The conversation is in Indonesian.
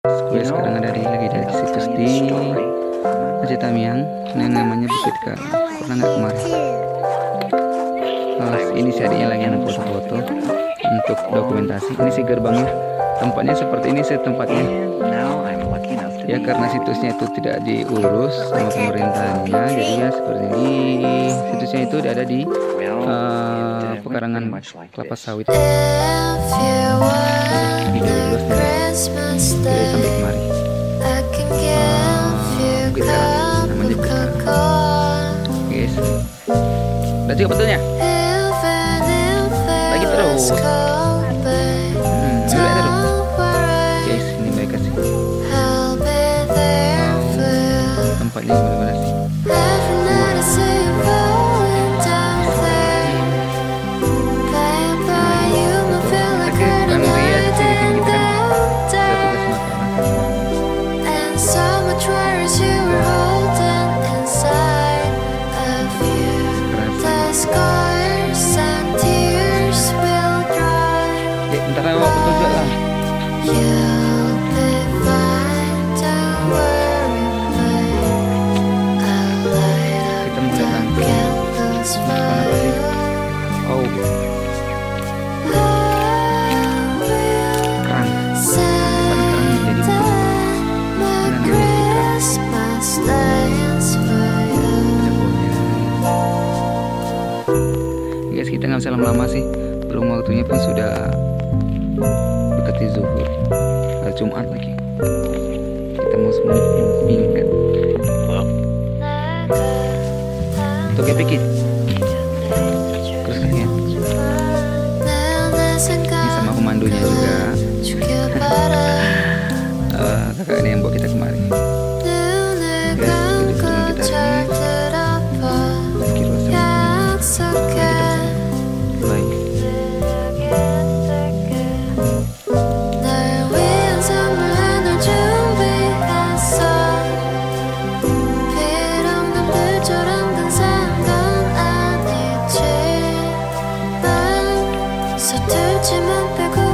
Gue sekarang ada lagi dari situs di Aceh Tamiang yang namanya Bukit Karang. Pernah nggak kemarin? Ini si adiknya lagi anak foto-foto untuk dokumentasi. Ini si gerbangnya, tempatnya seperti ini sih tempatnya. Ya karena situsnya itu tidak diurus sama pemerintahnya, jadi ya seperti ini. Situsnya itu ada di pekarangan kelapa sawit. Diurus dari sampai kemari. Bukit Karang, namanya Bukit Karang. Guys, udah cukup betulnya? Lagi terus. Guys, ini mereka sih. Tempatnya gimana sih? Bentar lagi waktu juga lah. Kita mau datang ke apa sih? Oh, kerang. Kerang menjadi guys, kita nggak bisa lama-lama sih. Belum waktunya pun sudah dekati zuhur. Hari Jumat lagi. Kita mau minggat. Tuh kayak pikir. Terus kan ya. Ini sama pemandunya juga. Kakak ini yang bawa kita kemarin. Guys, kita 서툴지만 빼고